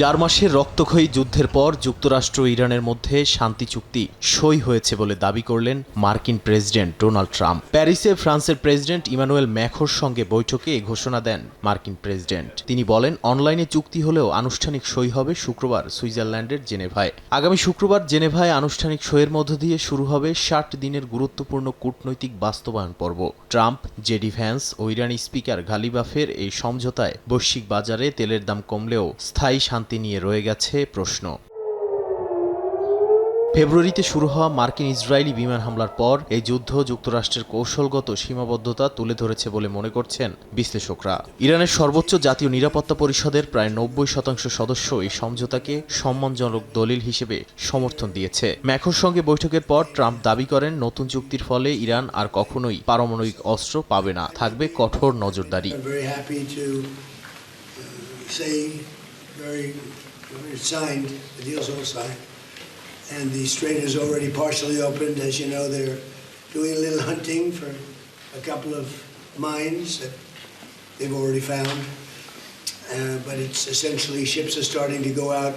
4 মাসের রক্তক্ষয়ী যুদ্ধের পর যুক্তরাষ্ট্র ও ইরানের মধ্যে শান্তি চুক্তি সই হয়েছে বলে দাবি করলেন মার্কিন প্রেসিডেন্ট ডোনাল্ড ট্রাম্প। প্যারিসে ফ্রান্সের প্রেসিডেন্ট ইমানুয়েল ম্যাখোর সঙ্গে বৈঠকে এ ঘোষণা দেন মার্কিন প্রেসিডেন্ট। তিনি বলেন, অনলাইনে চুক্তি হলেও আনুষ্ঠানিক সই হবে শুক্রবার সুইজারল্যান্ডের জেনেভায়। আগামী শুক্রবার জেনেভায় আনুষ্ঠানিক সইয়ের মধ্য দিয়ে শুরু হবে 60 দিনের গুরুত্বপূর্ণ কূটনৈতিক বাস্তবায়ন পর্ব। ট্রাম্প, জেডি ভ্যান্স ও ইরানি স্পিকার গালিবাফের এই সমঝোতায় বৈশ্বিক বাজারে তেলের দাম কমলেও স্থায়ী শান্তি নিয়ে রয়ে গেছে প্রশ্ন। ফেব্রুয়ারিতে শুরু হওয়া মার্কিন ইসরায়েলি বিমান হামলার পর এই যুদ্ধ যুক্তরাষ্ট্রের কৌশলগত সীমাবদ্ধতা তুলে ধরেছে বলে মনে করছেন বিশ্লেষকরা। ইরানের সর্বোচ্চ জাতীয় নিরাপত্তা পরিষদের প্রায় 90% সদস্য এই সমঝোতাকে সম্মানজনক দলিল হিসেবে সমর্থন দিয়েছে। ম্যাখোর সঙ্গে বৈঠকের পর ট্রাম্প দাবি করেন, নতুন চুক্তির ফলে ইরান আর কখনোই পারমাণবিক অস্ত্র পাবে না, থাকবে কঠোর নজরদারি। And the strait is already partially opened. As you know, they're doing a little hunting for a couple of mines that they've already found. But it's essentially ships are starting to go out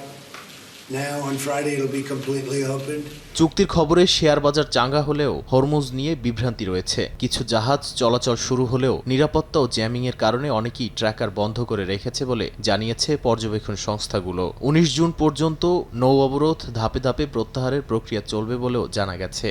now. On Friday, it'll be completely opened. চুক্তির খবরে share বাজার চাঙ্গা হলেও Hormuz নিয়ে বিভ্রান্তি রয়েছে। কিছু জাহাজ চলাচল শুরু হলেও নিরাপত্তা ও জ্যামিংয়ের কারণে অনেকেই ট্র্যাকার বন্ধ করে রেখেছে বলে জানিয়েছে পর্যবেক্ষণ সংস্থাগুলো। 19 জুন পর্যন্ত নৌ অবরোধ ধাপে ধাপে প্রত্যাহারের প্রক্রিয়া চলবে বলেও জানা গেছে।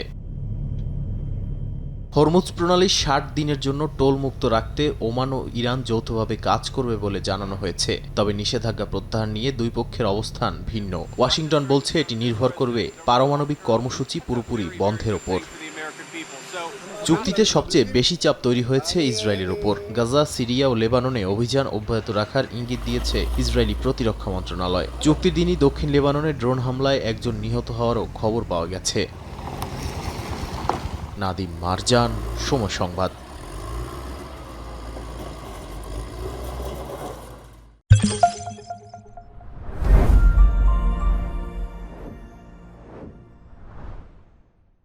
হরমুজ প্রণালী 60 দিনের জন্য টোল মুক্ত রাখতে ওমান ও ইরান যৌথভাবে কাজ করবে বলে জানানো হয়েছে। তবে নিষেধাজ্ঞা প্রত্যাহার নিয়ে দুই পক্ষের অবস্থান ভিন্ন। ওয়াশিংটন বলছে, এটি নির্ভর করবে পারমাণবিক কর্মসূচি পুরোপুরি বন্ধের ওপর। চুক্তিতে সবচেয়ে বেশি চাপ তৈরি হয়েছে ইসরায়েলের ওপর। গাজা, সিরিয়া ও লেবাননে অভিযান অব্যাহত রাখার ইঙ্গিত দিয়েছে ইসরায়েলি প্রতিরক্ষা মন্ত্রণালয়। চুক্তির দিনই দক্ষিণ লেবাননে ড্রোন হামলায় একজন নিহত হওয়ারও খবর পাওয়া গেছে। নাদিম মারজান, সময় সংবাদ।